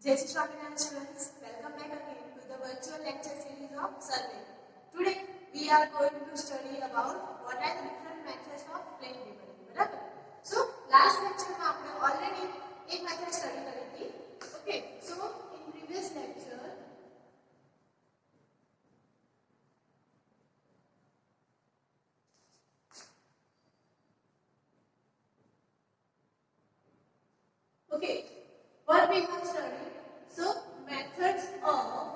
Jai Shri Swaminarayan students, welcome back again to the virtual lecture series of survey. Today we are going to study about what are the different methods of plate labeling. बराबर? So last lecture में आपने already एक method study करी थी. Okay, so in previous lecture what we have studied, so methods of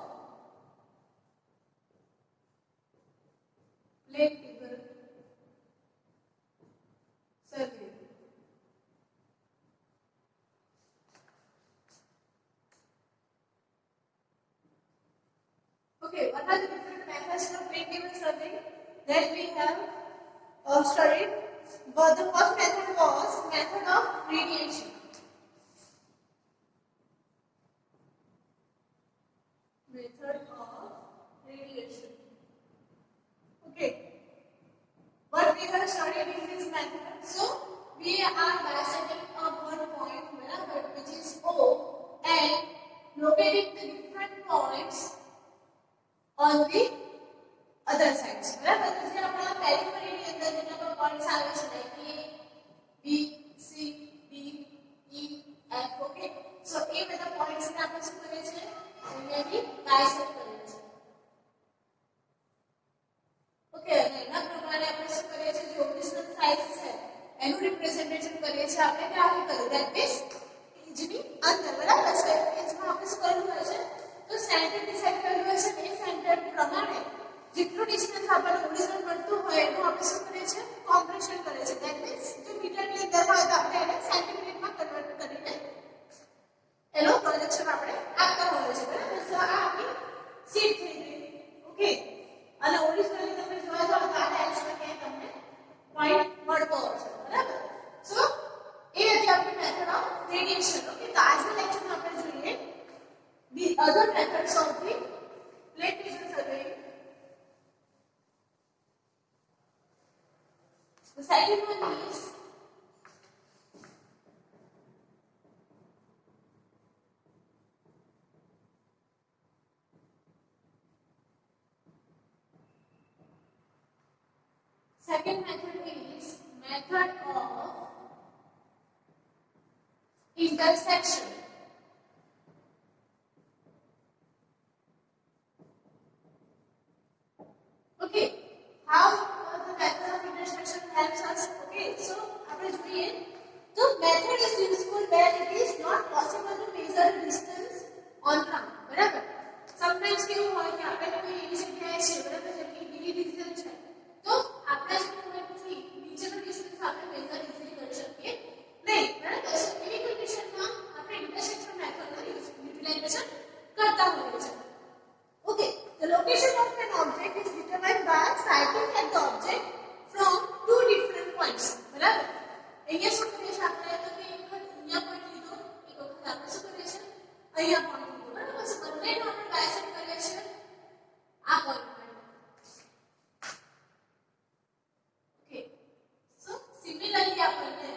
plate table survey. Okay, what are the different methods of plate table survey that we have studied? But the first method was method of radiation. Method of radiation. Okay. What we have studied in this method? So we are bisecting up one point, which is O, and locating the different points on the other sides. बराबर? तो जैसे अपना periphery के अंदर जितना पर points आवे છે like A, B, C, D, E, F. Okay. So ये બધા points ने આપણે શું કરીએ છીએ? અહીંયાથી bisect કરીએ છીએ. ઓકે અને એના પ્રમાણે આપણે શું કરીએ છીએ જે ઓરિજિનલ સાઇઝ છે એનું રિપ્રેઝન્ટેશન કરીએ છીએ આપણે ગ્રાફિકલી ધેટ મીન્સ પેજની અંદર બરાબર છે પેજમાં આપણે શું કરવું હોય છે તો સેન્ટર ડિસાઇડ કરવું હોય છે એ સેન્ટર પ્રમાણે જેટલું ડિસ્ટન્સ આપણને ઓરિજિનલ મળતું હોય એનું આપણે શું કરીએ છીએ કોમ્પ્રેશન કરીએ છીએ ધેટ મીન્સ જો મીટરની અંદર હોય તો આપણે એને સેન્ટીમીટરમાં કન્વર્ટ કરીને એનો પ્રોજેક્શન આપણે આપતા હોઈએ છીએ બરાબર તો આ આપણી શીટ થઈ ગઈ ઓકે અને ઓરિજિનલી તમે જોવા જાવ તો આ ડાયરેક્શનમાં ક્યાંય તમને પોઈન્ટ મળતો હશે બરાબર સો એ હતી આપણી મેથડ ઓફ રેડિયેશન ઓકે તો આજના લેક્ચરમાં આપણે જોઈએ the other methods of the plate table survey. The second one is second method is method of intersection. Okay, how the method of intersection helps us? Okay, so આપણે જોઈએ તો method is useful where it is not possible to measure distance on ground. બરાબર sometimes કેવું હોય કે આપણે કોઈ એવી જગ્યાએ છે બરાબર જેમ કે હિલી રિજન છે તો આપણા જે પોઈન્ટથી નીચેનો ડિસ્ટન્સ આપણે મેજર ઇઝીલી કરી શકીએ નહીં બરાબર સો એવી કન્ડિશનમાં આપણે ઇન્ટરસેક્શન મેથડનો યુટિલાઇઝેશન કરતા હોઈએ છીએ okay the location of an object is determined by sighting at the object from two different points બરાબર અહીંયા શું કરીએ છીએ આપણે તો કે એક વખત અહીંયા પોઈન્ટ લીધો એક વખત આપણે શું કરીએ છીએ અહીંયા પોઈન્ટ લીધો બરાબર સો બંનેનો આપણે બાયસેક્ટ કરીએ છીએ આ પોઈન્ટ ઓકે સો સિમિલરલી આપણને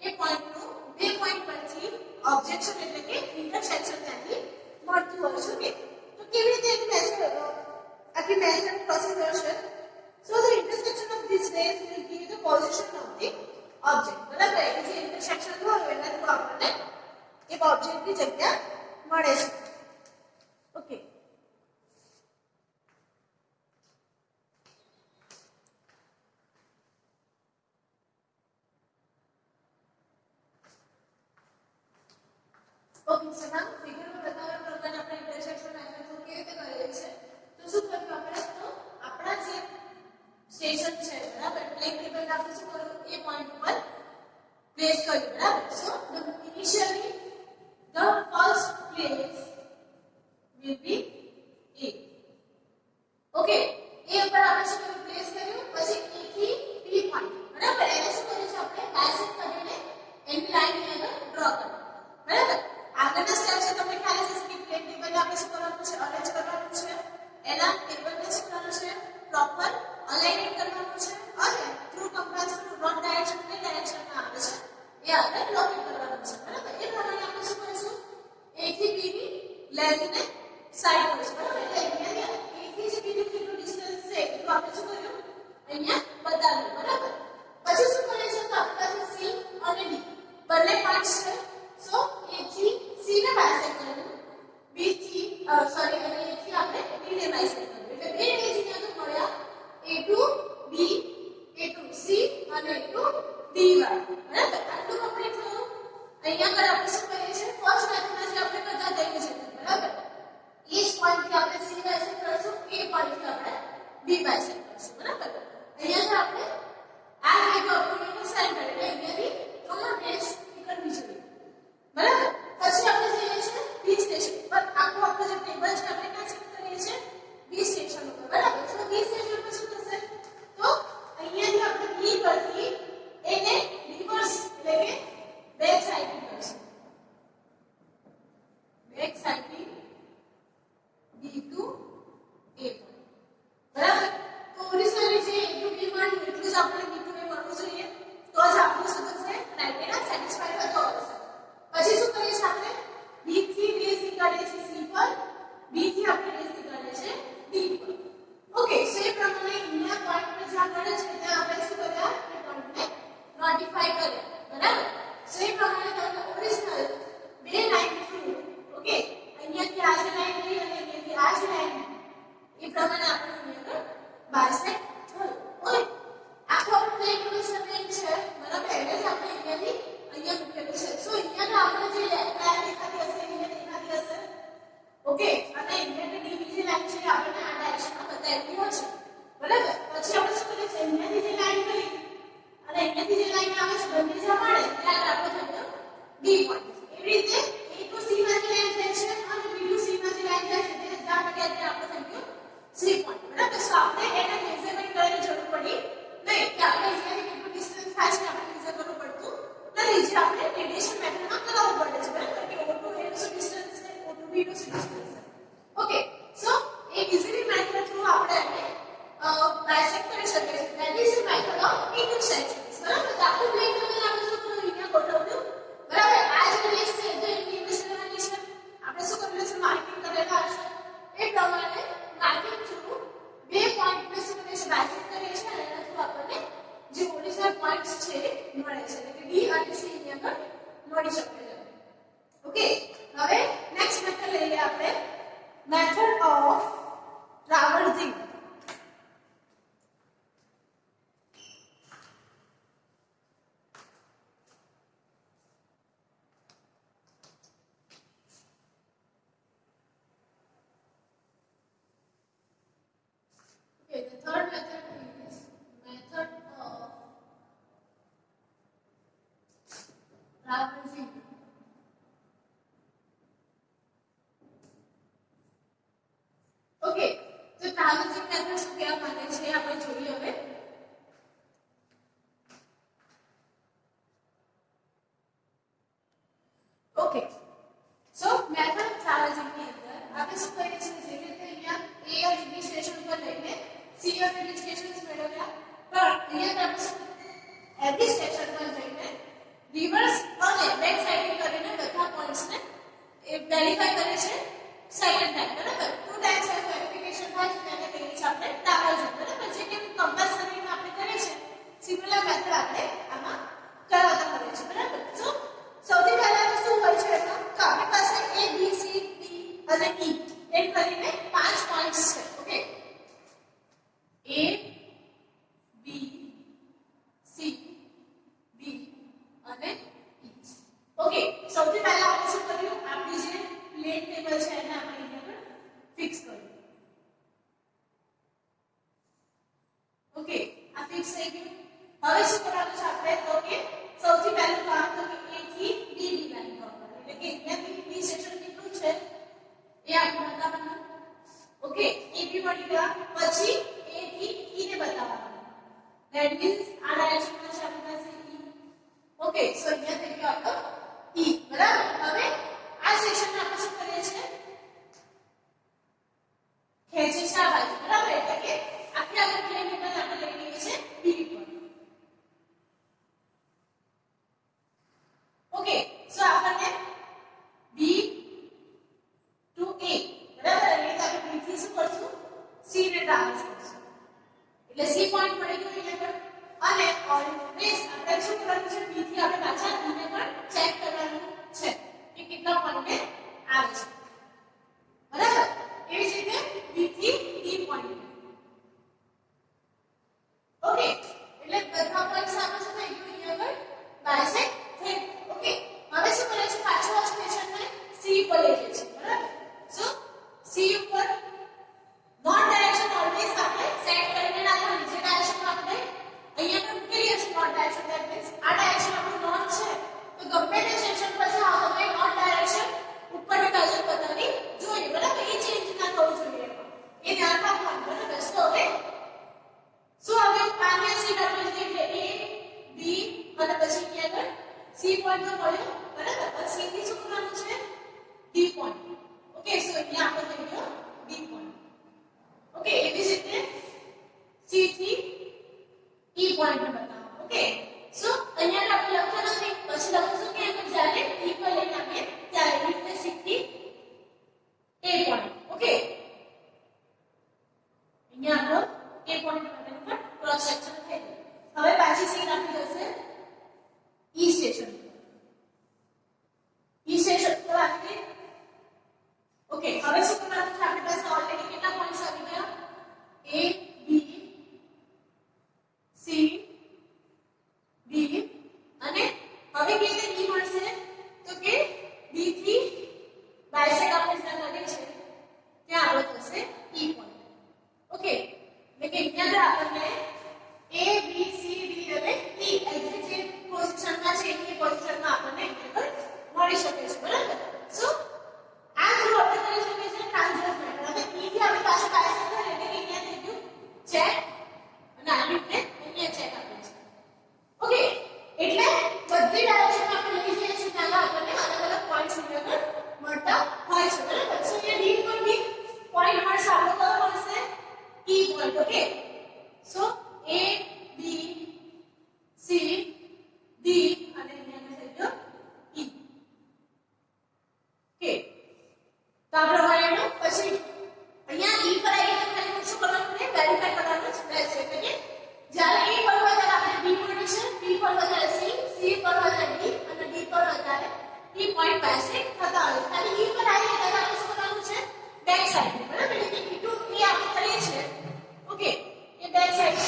એ પોઈન્ટનું બે પોઈન્ટ પરથી ઓબ્જેક્શન એટલે કે ઇન્ટરસેક્શન ત્યાંથી મળતું હોય છે ઓકે તો કેવી રીતે એક મેથડ આખી મેથડ પ્રોસિજર છે so the intersection of this rays will give the position of the object બરાબર એટલે જે ઇન્ટરસેક્શન હોય એના થ્રુ આપણને એક ઓબ્જેક્ટની જગ્યા મળે છે ઓકે ઓકે સો નાઉ ફિગરમાં બતાવ્યા પ્રમાણે આપણે ઇન્ટરસેક્શન મેથડ કેવી રીતે કરીએ છીએ તો શું કર્યું આપણે તો આપણા જે સ્ટેશન છે બરાબર પ્લેન ટેબલ આપણે શું કર્યું એ પોઈન્ટ ઉપર પ્લેસ કર્યું બરાબર so initially the first place will be A okay એ ઉપર આપણે શું કર્યું પ્લેસ કર્યું પછી A થી P પોઈન્ટ બરાબર એને શું કર્યું છે આપણે બાયસેક્ટ કરીને એની લાઈન ની આગળ ડ્રો કરી બરાબર આગળના સ્ટેપ છે તમને ખ્યાલ હશે કે પ્લેન ટેબલ આપણે શું કરવાનું છે અરેન્જ કરવાનું છે એના ટેબલને શું કરવાનું છે પ્રોપર અલાઇનમેન્ટ કરવાનું છે અને through compass to one direction કઈ ડાયરેક્શનમાં આવે છે એ આપણે લોકેટ કરવાનું છે બરાબર એ પ્રમાણે આપણે શું કરીશું A થી B ની dy બરાબર આટલું કમ્પ્લીટ થયું અહીંયા આગળ આપણે શું કરીએ છીએ ફર્સ્ટ મેથડમાં જે આપણે કરતા તેવું છે બરાબર એ જ પોઈન્ટ થી આપણે c બાયસેક્ટ કરશું એ પોઈન્ટ થી આપણે b બાયસેક્ટ કરશું બરાબર અહીંયા આપણે આ વેલ્યુ આપણે સાઈન કરીએ એટલે અહીંયાથી કોમન બેઝ કરવી જોઈએ બરાબર પછી આપણે જઈએ છીએ b સ્ટેશન પર આખો જે ટેબલ છે આપણે ક્યાં ચેક કરીએ છીએ b સ્ટેશન ઉપર બરાબર તો b સ્ટેશન પર શું થશે તો અહીંયાથી આપણે b પરથી એને રિવર્સ એટલે કે બેક સાઈડ કરશું back side b to a બરાબર તો ઓરિજિનલી જે a to b મળ્યું એટલું જ આપણે b to a મળવું જોઈએ તો જ આપણું શું થશે ક્રાઇટેરિયા સેટિસ્ફાઈ થતો હશે પછી શું કરીએ છીએ આપણે b થી બેઝ નીકાળીએ છીએ c પર b થી આપણે બેઝ નીકાળીએ છીએ d પર ઓકે સો એ પ્રમાણે અહીંયા પોઈન્ટ પર જ્યાં મળે છે ત્યાં આપણે શું કર્યા એ પોઈન્ટને નોટિફાઈ કર્યા બરાબર સો એ પ્રમાણે તમને ઓરિજિનલ બે લાઈન થ્રુ ઓકે અહીંયાથી આ જે લાઈન ગઈ અને અહીંયાથી આ જે લાઈન એ પ્રમાણે આપણે અહીંયા બાયસેક્ટ થયું ઓકે આખો પ્લેન નું સર્કલ છે બરાબર એટલે જ આપણે અહીંયાથી અહીંયા મૂકેલું છે સો અહીંયા આપણે જે લાઈન દેખાતી હશે અહીંયા દેખાતી હશે ઓકે અને અહીંયાથી ડીબી જે લાઈન છે આપણે આ ડાયરેક્શનમાં બતાવેલી હશે બરાબર પછી આપણે શું કરીએ છીએ અહીંયાથી જે લાઈન કરી અને અહીંયાથી જે લાઈન આવે છે બંને જ્યાં મળે ત્યાં આપણે થયો ડી પોઈન્ટ એવી રીતે a to c માં જે લાઈન જાય છે અને b to c માં જે લાઈન જાય છે તે જ્યાં મળે ત્યાં આપણે થયો સી પોઈન્ટ બરાબર સો આપણે એને મેઝરમેન્ટ કરવાની જરૂર પડી નહીં કે આપણે અહીંયાથી કેટલું ડિસ્ટન્સ થાય છે આપણે મેઝર કરવું પડતું નથી જે આપણે રેડિયેશન મેથડમાં કરાવવું પડે છે બરાબર કે o to a નું શું ડિસ્ટન્સ છે o to b નું શું ડિસ્ટન્સ છે ઓકે સો એ ઇઝીલી મેથડ થ્રુ આપણે એને બાયસેક્ટ કરી શકીએ છીએ that is the method of intersections બરાબર તો આખું પ્લેન તમે આપણે શું કર્યું અહીંયા ગોઠવ્યું બરાબર આ જે રેસ છે તો એની ઇન્ટરસેક્શનની છે આપણે શું કરેલું છે માર્કિંગ કરેલા છે એ પ્રમાણે માર્કિંગ થ્રુ બે પોઈન્ટને શું કરીએ છીએ બાયસેક્ટ કરીએ છીએ અને એના થ્રુ આપણને જે ઓરિજિનલ પોઈન્ટ્સ છે મળે છે એટલે કે d અને c ની અંદર મળી શકે છે ઓકે હવે નેક્સ્ટ મેથડ લઈએ આપણે method of traversing Okay, the third method is method of traversing. Okay, so traversing method શું કહેવા માંગે છે આપણે જોઈએ હવે Okay, so method of traversing ની અંદર આપણે શું કરીએ છીએ જેવી રીતે અહીંયા a અને b સ્ટેશન ઉપર લઈને c અને d સ્ટેશન્સ મેળવ્યા પણ અહીંયા આપણે every સ્ટેશન પર જઈને રિવર્સ અને બેક સાઈડિંગ કરીને બધા પોઈન્ટ્સને વેરીફાઈ કરે છે સેકન્ડ ટાઈમ બરાબર ટુ ટાઈમ્સ આ વેરિફિકેશન થાય છે તેને કહીએ છીએ આપણે ટ્રાવર્સિંગ બરાબર જે કે કમ્પલસરીમાં આપણે કરીએ છીએ સિમિલર મેથડ આપણે આમાં કરાવતા હોઈએ છીએ બરાબર સો સૌથી પહેલા તો શું હોય છે એમાં તો આપણી પાસે a b c d અને e એમ કરીને પાંચ પોઈન્ટ્સ છે okay a b c d અને e ઓકે સૌથી પહેલા આપણે શું કર્યું આપણી જે પ્લેન ટેબલ છે એને આપણે અહીંયા પર ફિક્સ કર્યું ઓકે આ ફિક્સ થઈ ગયું હવે શું કરવાનું છે આપણે તો કે સૌથી પહેલું કામ તો કે a થી b ની લાઈન કરવાનું એટલે કે અહીંયાથી b સેક્શન કેટલું છે એ આપણે બતાવવાનું ઓકે એ બી મળી ગયા પછી a થી e ને બતાવવાનું ધેટ મીન્સ આ ડાયરેક્શનમાં છે આપણી પાસે e ઓકે સો અહીંયા થઈ ગયો આપણો e બરાબર હવે આ સેક્શન આપણે શું કરીએ છીએ ખેંચે છે આ બાજુ બરાબર એટલે કે આખી આપણે પ્લેન ટેબલ આપણે લઈ લઈએ છીએ b પર ઓકે સો આપણને b to a બરાબર એટલે કે આપણે b થી શું કરશું c ને ટ્રાવર્સ કરશું એટલે c પોઈન્ટ મળી ગયો અહીંયા પર અને ઓલવેઝ આપણે શું કરવાનું છે b થી આપણે પાછા e ને પણ ચેક કરવાનું છે કે કેટલા પોઈન્ટે આવે છે બરાબર એવી જ રીતે b થી e પોઈન્ટ ઓકે એટલે બધા પોઈન્ટ્સ આપણે શું થઈ ગયું અહીંયા પર અને પછી અહીંયા આગળ C પોઈન્ટ તો મળ્યો બરાબર હવે C થી શું કરવાનું છે D પોઈન્ટ ઓકે સો અહીંયા આપણે થઈ ગયો D પોઈન્ટ ઓકે એવી જ રીતે C થી E પોઈન્ટ બતાવો ઓકે સો અહીંયા આપણે લખતા નથી પછી લખશું કે આપણે જ્યારે E પર લઈને આવીએ ત્યારે એવી રીતે C થી A પોઈન્ટ ઓકે અહીંયા આપણો A પોઈન્ટ માટેનું પણ ક્રોસ સેક્શન થઈ ગયું હવે પાછી સીન આપી જશે E સ્ટેશન તો આપી ઓકે હવે શું કરવાનું છે આપણી પાસે ઓલરેડી કેટલા પોઈન્ટ્સ આવી ગયા A B C D અને હવે કે રીતે E મળશે તો કે D થી બાયસેક્ટ આપણે જ્યાં લગે છે ત્યાં આપણો થશે E પોઈન્ટ ઓકે એટલે કે અહીંયા આપણને A B C D અને E એક્ઝેક્ટ જે પોઝિશનમાં છે એ પોઝિશનમાં આપણને અહીંયા મળી શકે છે બરાબર સો આ જો આપણે કરી શકીએ છીએ ટ્રાન્સવર્સ મેથડ હવે E થી આપણે પાછો બાયસેક્ટ કરીએ એટલે કે અહીંયા થઈ ગયું ચેક અને આ રીતે અહીંયા ચેક આપે છે ઓકે એટલે બધી ડાયરેક્શનમાં આપણે લઈ જઈએ છીએ ત્યાં આપણને અલગ અલગ પોઈન્ટ્સ અહીંયા મળતા હોય છે બરાબર સો અહીંયા D પર બી પોઈન્ટ મળશે આપણો કયો મળશે E point okay so A B C D અને અહીંયા થઈ ગયો E ઓકે તો આપણે હવે એનો પછી અહીંયા E પર આવીએ તો ખાલી શું કરવાનું છે વેરીફાઈ કરવાનું છે બેસ્ટ એટલે કે જ્યારે A પર હોય ત્યારે આપણે B પોઝિશન B પર હોય ત્યારે C C પર હોય ત્યારે D અને D પર હોય ત્યારે E પોઈન્ટ બાયસેક્ટ થતા હોય ખાલી E પર આવીએ ત્યારે આપણે શું કરવાનું છે બેક સાઈડ બરાબર એટલે કે E to A આપણે કરીએ છીએ ઓકે એ બેક સાઈડ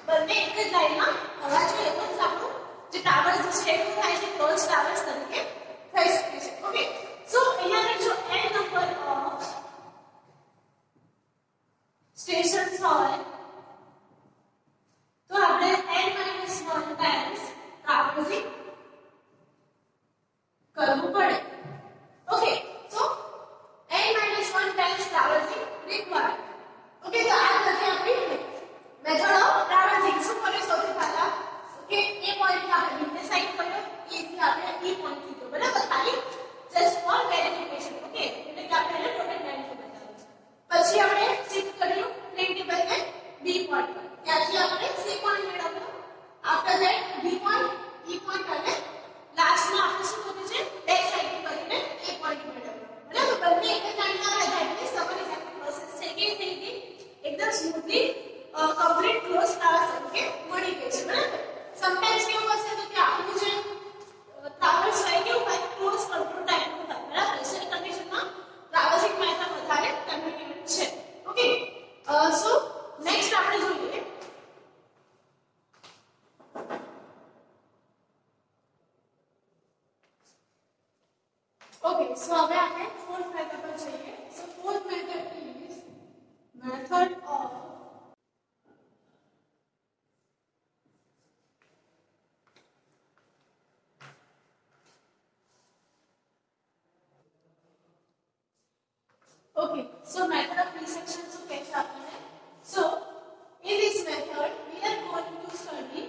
બંને એક જ લાઈનમાં હોવા જોઈએ તો જ આપણું જે ટાવર્સ સ્ટેટ થાય છે ક્લોઝ ટાવર્સ તરીકે થઈ શકે છે ઓકે સો અહીંયા આગળ જો n નંબર ઓફ સ્ટેશન્સ હોય તો આપણે n - 1 ટાઈમ્સ ટ્રાવર્સિંગ કરવું પડે okay so n - 1 times traversing required okay તો આ બધી આપણી મેથડ ઓફ ટ્રાવર્સિંગ શું કરીએ સૌથી પહેલા ઓકે એ પોઈન્ટ આપણે બીને સાઈડ કર્યો એ થી આપણે E પોઈન્ટ લીધો બરાબર ખાલી જસ્ટ ફોર વેરિફિકેશન ઓકે એટલે કે આપણે એને ટોટલ વેલ્યુ બતાવ્યું પછી આપણે શિફ્ટ કર્યું પ્લેન ટેબલને B પોઈન્ટ પર ત્યાંથી આપણે C પોઈન્ટ મેળવ્યો after that B point E point અને લાસ્ટમાં આપણે શું કર્યું છે બેક સાઈડ કરીને A પોઈન્ટ મેળવ્યો બરાબર બંને એક જ લાઈનમાં આવ્યા એટલે તમારી આખી પ્રોસેસ છે કે થઈ ગઈ એકદમ સ્મૂથલી કમ્પ્લીટ ક્લોઝ ટાવર તરીકે મળી ગઈ છે બરાબર સમટાઈમ્સ કેવું હશે તો કે આપણું જે ટ્રાવર્સ હોય કેવું હોય ક્લોઝ કંટ્રોલ ટાઈપનું હોય બરાબર એસી કન્ડિશનમાં ટ્રાવર્સિંગ મેથડ વધારે કન્વીનિયન્ટ છે ઓકે સો નેક્સ્ટ આપણે જોઈએ ઓકે સો હવે આપણે ફોર્થ મેથડ પર જઈએ so fourth method is method of okay so method of resection so कैसे आपने so in this method we are going to study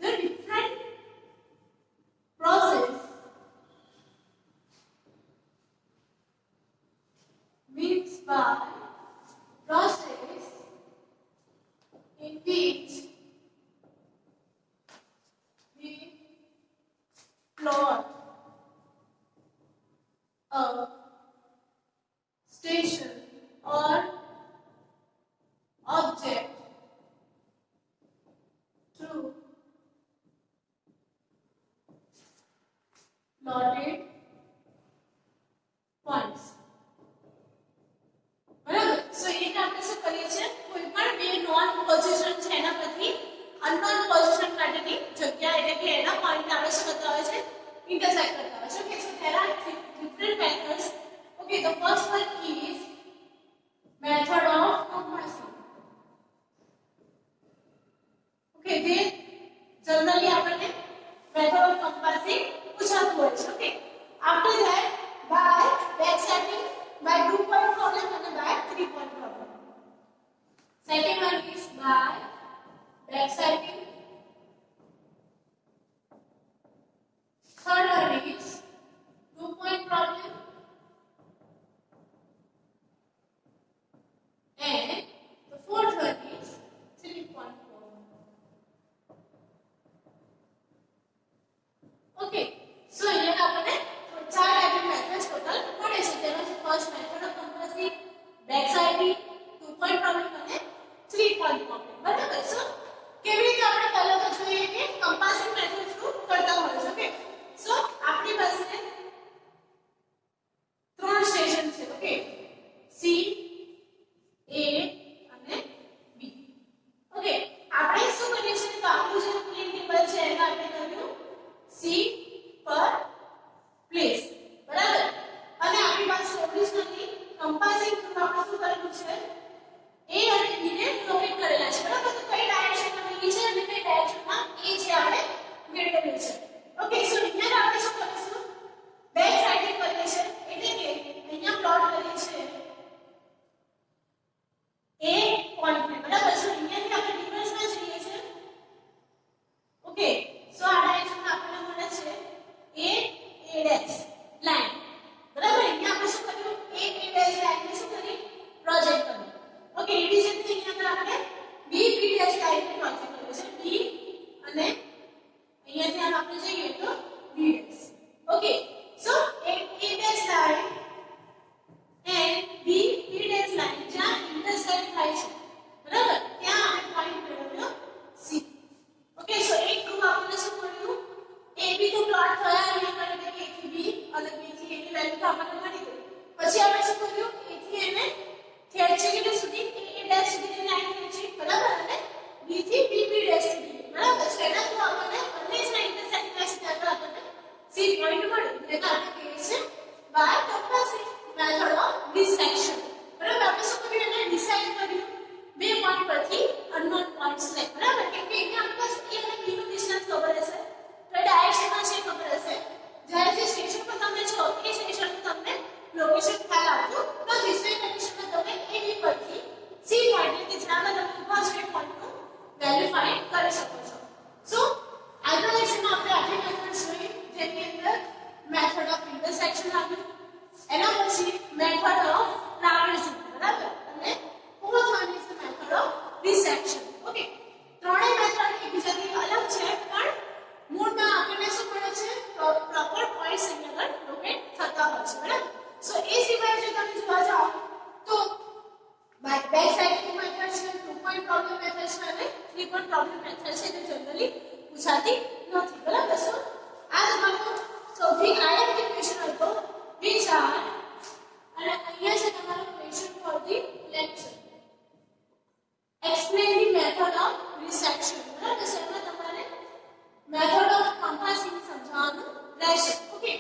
the different process means by process in which we plot a station or object through plotted points બરાબર સો એક આપણે શું કરીએ છીએ કોઈ પણ બે નોન પોઝિશન છે એના પરથી અનનોન પોઝિશન માટેની જગ્યા એટલે કે એના પોઈન્ટ આપણે શું કરતા હોય છે ઇન્ટરસેક્ટ કરતા હોય છે okay so there are different methods okay the first one is method of compassing okay they generally આપણને method of compassing પૂછાતું હોય છે okay after that by backsetting by 2 point problem and by 3 point problem second one is by backsetting છે. Okay, સો અહીંયા આપણે શું કરીશું? Back siding કરીએ છીએ, એટલે કે અહીંયા પ્લોટ કરીએ છીએ એ પોઈન્ટ ને, બરાબર? સો અહીંયાથી આપણે રિવર્સમાં જઈએ છીએ. ઓકે, સો આ ડાયરેક્શનમાં આપણને મળે છે એ ડેશ લાઈન, બરાબર? અહીંયા આપણે શું કર્યું? એ ડેશ લાઈનને શું કરી? પ્રોજેક્ટ કર્યું. ઓકે, એવી જ રીતે અહીંયા આપણે બી ડેશ લાઈનને પ્રોજેક્ટ કર્યું છે. બી અને અહીંયાથી આપણે જઈએ તો B dash. Okay, so A dash line and B dash line જ્યાં ઇન્ટરસેક્ટ થાય છે, બરાબર? ત્યાં આપણે પોઈન્ટ મેળવ્યો C. ઓકે, સો એક ગ્રુપ આપણને શું મળ્યું? AB તો પ્લોટ થયા અહીંયા કરી દે કે A થી B અને B થી A ની વેલ્યુ તો આપણને મળી ગઈ. પછી આપણે શું કર્યું? A થી A ને ખેંચી કેટલે સુધી? A dash સુધી લાઈન ખેંચી, બરાબર? અને B થી B dash સુધી, બરાબર? સો એના થ્રુ આપણને બંને જ્યાં ઇન્ટરસેક્ટ થાય છે ત્યાં આપણને C પોઈન્ટ મળ્યું. એટલે આપણે કહીએ છીએ by compassing method of dissection. બરાબર? આપણે શું કર્યું? એને ડિસાઈડ કર્યું બે પોઈન્ટ પરથી અનનોન પોઈન્ટ્સ લે, બરાબર? કેમ કે અહીંયા આપણી પાસે A અને B નું ડિસ્ટન્સ ખબર હશે, તો એ ડાયરેક્શનમાં છે ખબર હશે. જ્યારે જે સ્ટેશન પર તમે છો એ સ્ટેશનનું તમને લોકેશન ખ્યાલ આવતું નથી, સો એ કન્ડિશનમાં તમે A B પરથી C પોઈન્ટ કે જ્યાં તમે ઊભા છો એ પોઈન્ટનું વેલ્યુ ફાઇન્ડ કરી શકો છો. સો આજના લેક્ચરમાં આપણે આટલી મેથડ જોઈ, જેની અંદર મેથડ ઓફ ઇન્ટરસેક્શન આવ્યું, એના પછી મેથડ ઓફ ટ્રાવર્સિંગ, બરાબર? અને fourth one is the method of dissection. Okay, ત્રણેય મેથડ એકબીજાથી અલગ છે, પણ મૂળમાં આપણને શું મળે છે? પ્રોપર પોઈન્ટ્સ અહીંયા આગળ લોકેટ થતા હોય છે, બરાબર? સો એ સિવાય જો તમે જોવા જાઓ તો બેક સાઇડિંગ મેથડ છે, 2 પોઈન્ટ પ્રોબ્લેમ મેથડ છે અને 3 પોઈન્ટ પ્રોબ્લેમ મેથડ છે, જે જનરલી પૂછાતી નથી, બરાબર? સો આ તમારો સૌથી આઈએમપી ક્વેશ્ચન હતો વિચાર, અને અહીંયા છે તમારો question for the lecture. Explain the method of dissection, બરાબર? સો એમાં તમારે મેથડ ઓફ કમ્પાસિંગ સમજાવવાનું રહેશે. ઓકે,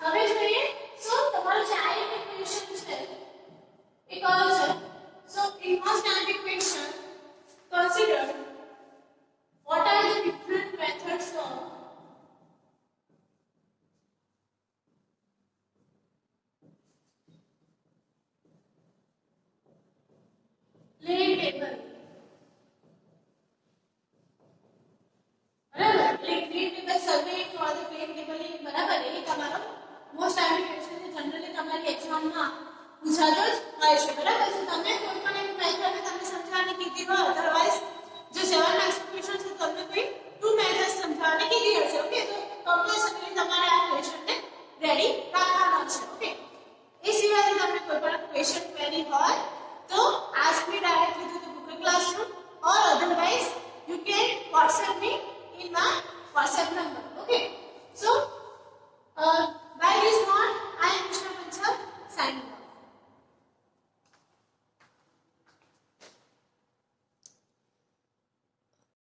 હવે જોઈએ સો તમારો જે આઈએમપી ક્વેશ્ચન છે એ કયો છે? સો in most IMP question consider what are the different methods of plane table, બરાબર? એટલે plane table survey or the plane table બરાબર? એ તમારો મોસ્ટ આઈએમપી ક્વેશ્ચન છે, જનરલી તમારી એક્ઝામમાં પૂછાતો જ હોય છે, બરાબર? તો તમે કોઈ પણ એક મેથડ તમને સમજાવવાની કીધી હોય, અધરવાઇઝ જો 7 માર્ક્સ ક્વેશ્ચન છે તમને કોઈ 2 મેથડ્સ સમજાવવાની કીધી હશે. ઓકે, તો કમ્પલસરી તમારે આ ક્વેશ્ચનને રેડી રાખવાનો છે. ઓકે, એ સિવાય તમને કોઈ પણ ક્વેશ્ચન ક્વેરી હોય તો ask me directly to the Google Classroom, or otherwise you can WhatsApp me in my WhatsApp number. Okay, so by this note I am Krishna Panchal signing off.